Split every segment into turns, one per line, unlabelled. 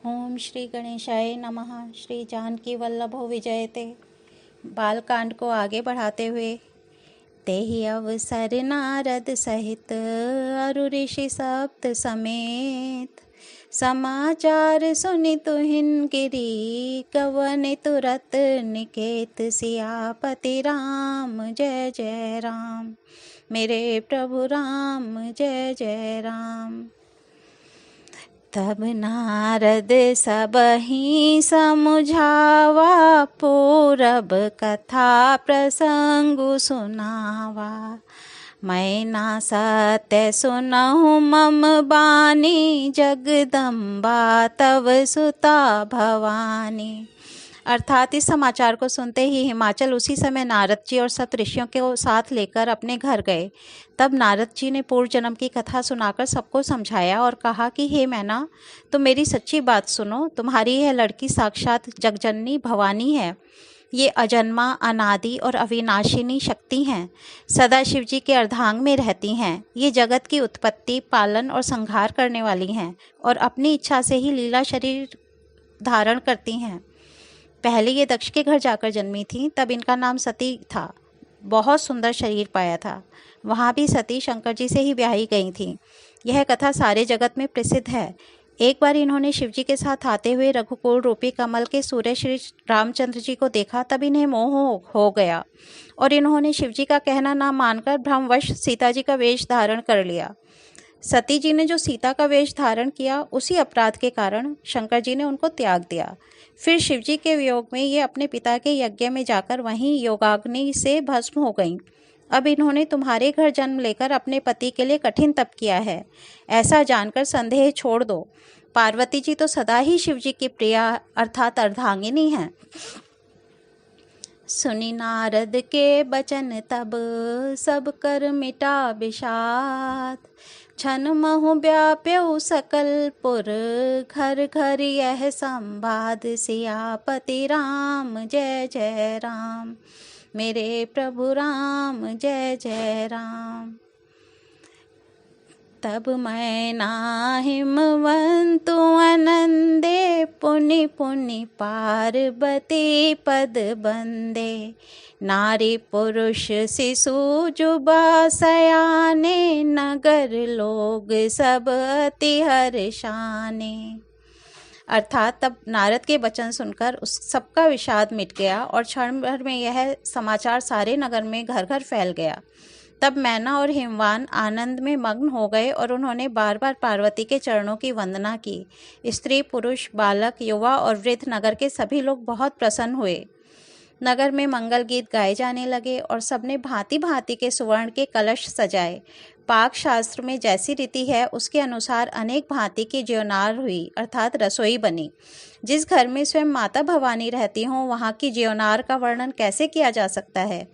ओम श्री गणेशाय नमः। श्री जानकी वल्लभो विजयते। बालकांड को आगे बढ़ाते हुए, तेहि अवसर नारद सहित अरु ऋषि सप्त समेत, समाचार सुनि तुहिन गिरी कवन तुरत निकेत। सियापति राम जय जय राम, मेरे प्रभु राम जय जय राम। तब नारद सबहि समुझावा, पूरब कथा प्रसंगु सुनावा। मैं ना सत्य सुनहु मम बानी, जगदम्बा तव सुता भवानी। अर्थात इस समाचार को सुनते ही हिमाचल उसी समय नारद जी और सब ऋषियों को साथ लेकर अपने घर गए। तब नारद जी ने पूर्व जन्म की कथा सुनाकर सबको समझाया और कहा कि हे मैना, तुम मेरी सच्ची बात सुनो। तुम्हारी यह लड़की साक्षात जगजननी भवानी है। ये अजन्मा, अनादि और अविनाशिनी शक्ति हैं। सदा शिव जी के अर्धांग में रहती हैं। ये जगत की उत्पत्ति, पालन और संहार करने वाली हैं और अपनी इच्छा से ही लीला शरीर धारण करती हैं। पहले ये दक्ष के घर जाकर जन्मी थी, तब इनका नाम सती था। बहुत सुंदर शरीर पाया था। वहाँ भी सती शंकर जी से ही ब्याही गई थी। यह कथा सारे जगत में प्रसिद्ध है। एक बार इन्होंने शिव जी के साथ आते हुए रघुकुल रूपी कमल के सूर्य श्री रामचंद्र जी को देखा। तब इन्हें मोह हो गया और इन्होंने शिव जी का कहना ना मानकर भ्रमवश सीता जी का वेश धारण कर लिया। सती जी ने जो सीता का वेश धारण किया, उसी अपराध के कारण शंकर जी ने उनको त्याग दिया। फिर शिव जी के वियोग में ये अपने पिता के यज्ञ में जाकर वहीं योगाग्नि से भस्म हो गईं। अब इन्होंने तुम्हारे घर जन्म लेकर अपने पति के लिए कठिन तप किया है। ऐसा जानकर संदेह छोड़ दो। पार्वती जी तो सदा ही शिव जी की प्रिया अर्थात अर्धांगिनी हैं। सुनी नारद के बचन तब, सब कर मिटा विषाद। छन महु व्याप्यउ सकल पुर, घर घर यह संवाद। सियापति राम जय जय राम, मेरे प्रभु राम जय जय राम। तब मैना हिमवंतु आनंदे, पुनि पुनि पार्वती पद बंदे। नारी पुरुष शिशु जुबा सयाने, नगर लोग सब अति हर्षाने। अर्थात तब नारद के वचन सुनकर उस सबका विषाद मिट गया और क्षण भर में यह समाचार सारे नगर में घर घर फैल गया। तब मैना और हिमवान आनंद में मग्न हो गए और उन्होंने बार बार पार्वती के चरणों की वंदना की। स्त्री, पुरुष, बालक, युवा और वृद्ध नगर के सभी लोग बहुत प्रसन्न हुए। नगर में मंगल गीत गाए जाने लगे और सबने भांति भांति के सुवर्ण के कलश सजाए। पाक शास्त्र में जैसी रीति है उसके अनुसार अनेक भांति की ज्योनार हुई अर्थात रसोई बनी। जिस घर में स्वयं माता भवानी रहती हों, वहाँ की ज्योनार का वर्णन कैसे किया जा सकता है।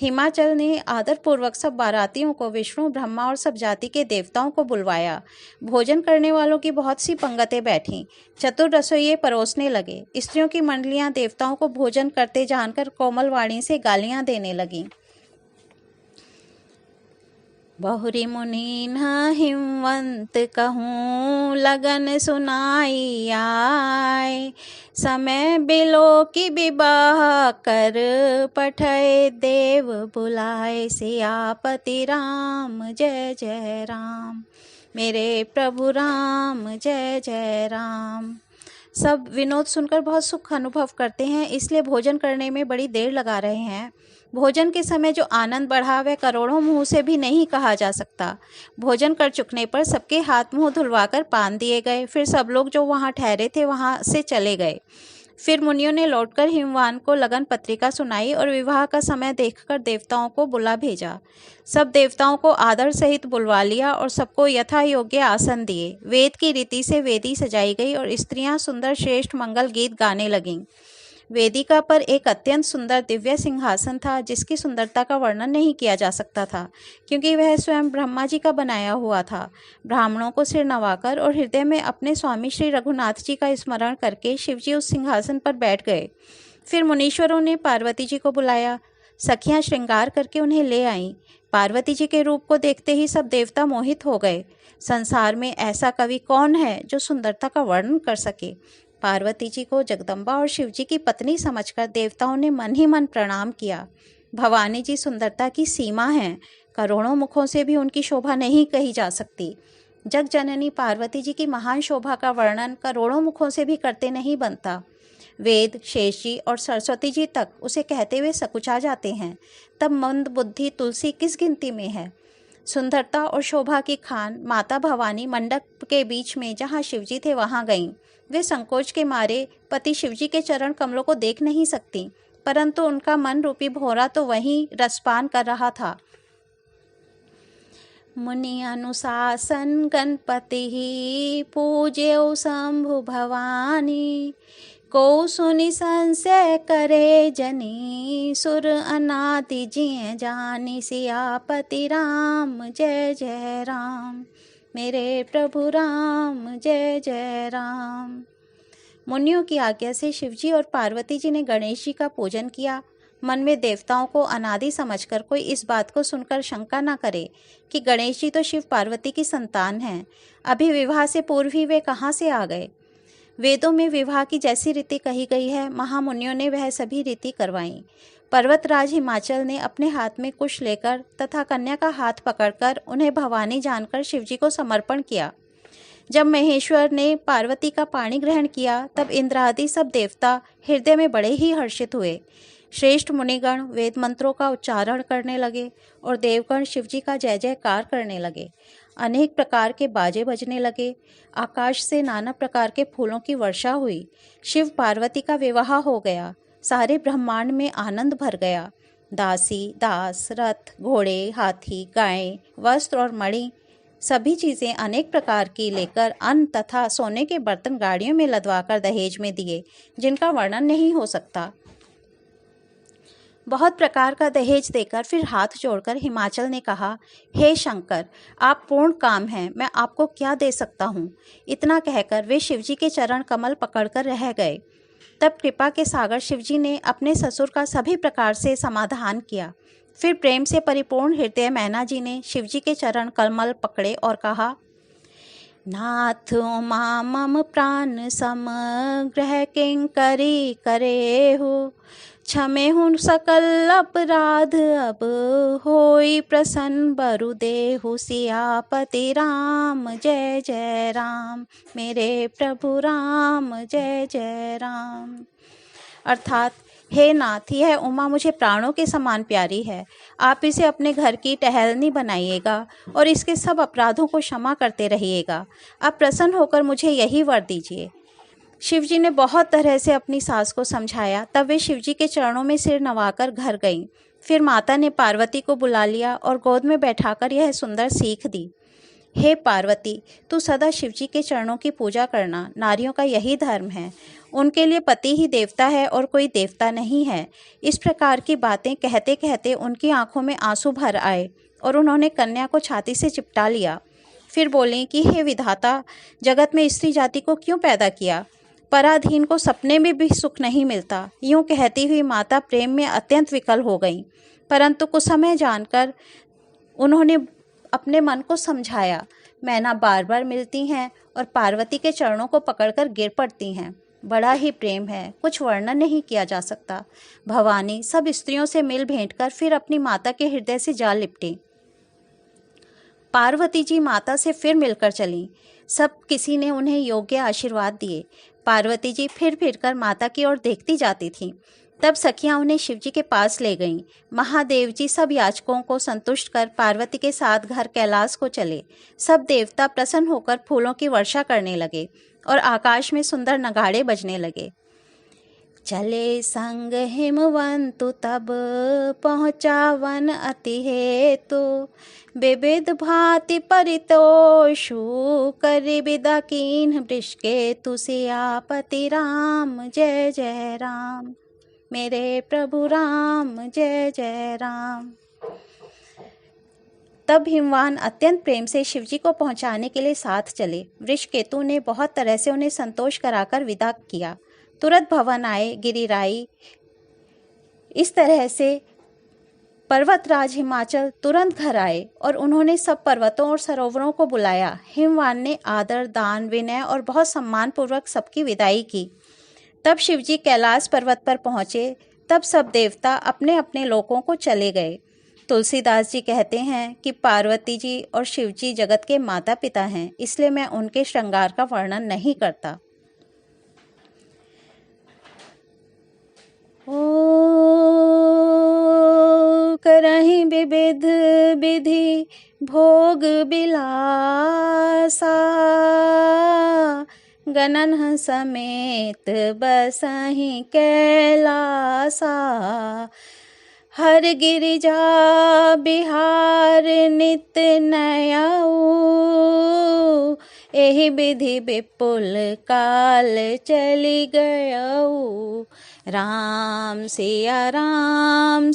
हिमाचल ने आदरपूर्वक सब बारातियों को, विष्णु, ब्रह्मा और सब जाति के देवताओं को बुलवाया। भोजन करने वालों की बहुत सी पंगतें बैठीं। चतुर रसोइये परोसने लगे। स्त्रियों की मंडलियां देवताओं को भोजन करते जानकर कोमल वाणी से गालियां देने लगीं। बहुरी मुनीन हिमवंत कहूँ, लगन सुनाई आय। समय बिलो की विवाह कर, पठय देव बुलाए। सियापति राम जय जय राम, मेरे प्रभु राम जय जय राम। सब विनोद सुनकर बहुत सुख अनुभव करते हैं, इसलिए भोजन करने में बड़ी देर लगा रहे हैं। भोजन के समय जो आनंद बढ़ा वह करोड़ों मुंह से भी नहीं कहा जा सकता। भोजन कर चुकने पर सबके हाथ मुंह धुलवाकर पान दिए गए। फिर सब लोग जो वहां ठहरे थे वहां से चले गए। फिर मुनियों ने लौटकर हिमवान को लगन पत्रिका सुनाई और विवाह का समय देखकर देवताओं को बुला भेजा। सब देवताओं को आदर सहित बुलवा लिया और सबको यथा योग्य आसन दिए। वेद की रीति से वेदी सजाई गई और स्त्रियां सुंदर श्रेष्ठ मंगल गीत गाने लगीं। वेदिका पर एक अत्यंत सुंदर दिव्य सिंहासन था, जिसकी सुंदरता का वर्णन नहीं किया जा सकता था, क्योंकि वह स्वयं ब्रह्मा जी का बनाया हुआ था। ब्राह्मणों को सिर नवाकर और हृदय में अपने स्वामी श्री रघुनाथ जी का स्मरण करके शिवजी उस सिंहासन पर बैठ गए। फिर मुनीश्वरों ने पार्वती जी को बुलाया। सखियां श्रृंगार करके उन्हें ले आईं। पार्वती जी के रूप को देखते ही सब देवता मोहित हो गए। संसार में ऐसा कवि कौन है जो सुंदरता का वर्णन कर सके। पार्वती जी को जगदम्बा और शिव जी की पत्नी समझकर देवताओं ने मन ही मन प्रणाम किया। भवानी जी सुंदरता की सीमा हैं, करोड़ों मुखों से भी उनकी शोभा नहीं कही जा सकती। जग जननी पार्वती जी की महान शोभा का वर्णन करोड़ों मुखों से भी करते नहीं बनता। वेद, शेष जी और सरस्वती जी तक उसे कहते हुए सकुचा जाते हैं, तब मंद बुद्धि तुलसी किस गिनती में है। सुंदरता और शोभा की खान माता भवानी मंडप के बीच में जहाँ शिवजी थे वहाँ गईं। वे संकोच के मारे पति शिवजी के चरण कमलों को देख नहीं सकती, परंतु उनका मन रूपी भौरा तो वहीं रसपान कर रहा था। मुनि अनुशासन गणपति पूज्यो शंभु भवानी, को सुनि संशय करे जनी, सुर अनादि जिय जानी, सियापति राम जय जय राम, मेरे प्रभु राम जय जय राम। मुनियों की आज्ञा से शिवजी और पार्वती जी ने गणेश जी का पूजन किया। मन में देवताओं को अनादि समझकर कोई इस बात को सुनकर शंका न करे कि गणेश जी तो शिव पार्वती की संतान हैं, अभी विवाह से पूर्व ही वे कहाँ से आ गए। वेदों में विवाह की जैसी रीति कही गई है, महामुनियों ने वह सभी रीति करवाई। पर्वतराज हिमाचल ने अपने हाथ में कुश लेकर तथा कन्या का हाथ पकड़कर उन्हें भवानी जानकर शिवजी को समर्पण किया। जब महेश्वर ने पार्वती का पाणी ग्रहण किया, तब इंद्रादि सब देवता हृदय में बड़े ही हर्षित हुए। श्रेष्ठ मुनिगण वेद मंत्रों का उच्चारण करने लगे और देवगण शिवजी का जय जयकार करने लगे। अनेक प्रकार के बाजे बजने लगे। आकाश से नाना प्रकार के फूलों की वर्षा हुई। शिव पार्वती का विवाह हो गया। सारे ब्रह्मांड में आनंद भर गया। दासी, दास, रथ, घोड़े, हाथी, गायें, वस्त्र और मणि सभी चीजें अनेक प्रकार की लेकर अन्न तथा सोने के बर्तन गाड़ियों में लदवाकर दहेज में दिए, जिनका वर्णन नहीं हो सकता। बहुत प्रकार का दहेज देकर फिर हाथ जोड़कर हिमाचल ने कहा, हे शंकर, आप पूर्ण काम हैं, मैं आपको क्या दे सकता हूँ। इतना कहकर वे शिवजी के चरण कमल पकड़कर रह गए। तब कृपा के सागर शिवजी ने अपने ससुर का सभी प्रकार से समाधान किया। फिर प्रेम से परिपूर्ण हृदय मैना जी ने शिवजी के चरण कमल पकड़े और कहा, नाथ उमा मम प्राण सम, ग्रह किंकरी करे हो, क्षमे हुन सकल अपराध, अब होई प्रसन्न बरु देहु, सियापति राम जय जय राम, मेरे प्रभु राम जय जय राम। अर्थात, हे नाथ, यह उमा मुझे प्राणों के समान प्यारी है। आप इसे अपने घर की टहलनी बनाइएगा और इसके सब अपराधों को क्षमा करते रहिएगा। आप प्रसन्न होकर मुझे यही वर दीजिए। शिवजी ने बहुत तरह से अपनी सास को समझाया। तब वे शिवजी के चरणों में सिर नवाकर घर गईं। फिर माता ने पार्वती को बुला लिया और गोद में बैठाकर यह सुंदर सीख दी, हे पार्वती, तू सदा शिवजी के चरणों की पूजा करना। नारियों का यही धर्म है। उनके लिए पति ही देवता है और कोई देवता नहीं है। इस प्रकार की बातें कहते कहते उनकी आंखों में आंसू भर आए और उन्होंने कन्या को छाती से चिपटा लिया। फिर बोलें कि हे विधाता, जगत में स्त्री जाति को क्यों पैदा किया। पराधीन को सपने में भी सुख नहीं मिलता। यूं कहती हुई माता प्रेम में अत्यंत विकल हो गईं, परंतु कुछ समय जानकर उन्होंने अपने मन को समझाया। मैना बार बार मिलती हैं और पार्वती के चरणों को पकड़कर गिर पड़ती हैं। बड़ा ही प्रेम है, कुछ वर्णन नहीं किया जा सकता। भवानी सब स्त्रियों से मिल भेंट कर फिर अपनी माता के हृदय से जा लिपटी। पार्वती जी माता से फिर मिलकर चलीं। सब किसी ने उन्हें योग्य आशीर्वाद दिए। पार्वती जी फिर फिर कर माता की ओर देखती जाती थीं। तब सखियां उन्हें शिवजी के पास ले गईं। महादेव जी सब याचकों को संतुष्ट कर पार्वती के साथ घर कैलाश को चले। सब देवता प्रसन्न होकर फूलों की वर्षा करने लगे और आकाश में सुंदर नगाड़े बजने लगे। चले संग हिमवंतु तब, पहुँचा वन अति हेतु, विविध भांति परितोषु, करि विदा कीन्ह वृषकेतु, सियापति राम जय जय राम, मेरे प्रभु राम जय जय राम। तब हिमवान अत्यंत प्रेम से शिवजी को पहुंचाने के लिए साथ चले। वृषकेतु ने बहुत तरह से उन्हें संतोष कराकर विदा किया। तुरंत भवन आए, गिरिराई। इस तरह से पर्वतराज हिमाचल तुरंत घर आए और उन्होंने सब पर्वतों और सरोवरों को बुलाया। हिमवान ने आदर, दान, विनय और बहुत सम्मान पूर्वक सबकी विदाई की। तब शिवजी कैलाश पर्वत पर पहुंचे। तब सब देवता अपने अपने लोकों को चले गए। तुलसीदास जी कहते हैं कि पार्वती जी और शिवजी जगत के माता पिता हैं, इसलिए मैं उनके श्रृंगार का वर्णन नहीं करता। ओ करहि विविध विधि भोग बिलासा, गणन समेत बसहि कैलासा। हर गिरिजा बिहार नित नयऊ, एहि विधि विपुल काल चली गयऊ। राम सिया राम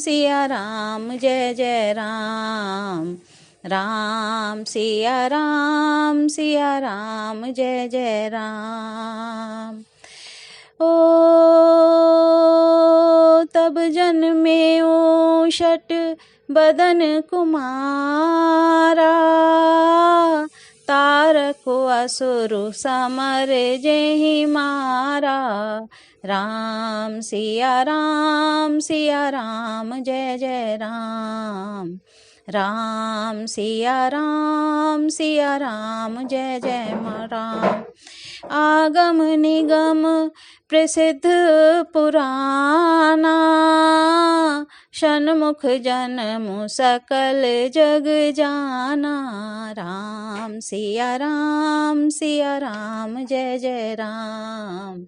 जय जय राम। राम सिया राम जय जय राम। ओ तब जन्मे ओ षट बदन कुमारा, तारको असुर समर जेहि मारा। राम सिया राम जय जय राम। राम सिया राम जय जय राम। आगम निगम प्रसिद्ध पुराना, षण्मुख जन्म सकल जग जाना। राम सिया राम जय जय राम।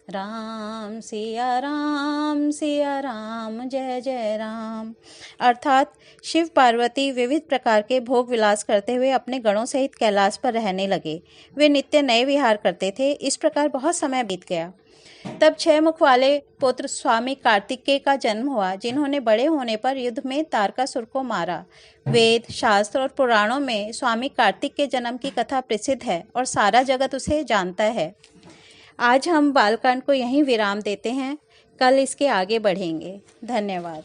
राम सिया राम जय जय राम। अर्थात शिव पार्वती विविध प्रकार के भोग विलास करते हुए अपने गणों सहित कैलाश पर रहने लगे। वे नित्य नए विहार करते थे। इस प्रकार बहुत समय बीत गया। तब 6 मुख वाले पुत्र स्वामी कार्तिकेय का जन्म हुआ, जिन्होंने बड़े होने पर युद्ध में तारकासुर को मारा। वेद, शास्त्र और पुराणों में स्वामी कार्तिक के जन्म की कथा प्रसिद्ध है और सारा जगत उसे जानता है। आज हम बालकांड को यहीं विराम देते हैं। कल इसके आगे बढ़ेंगे। धन्यवाद।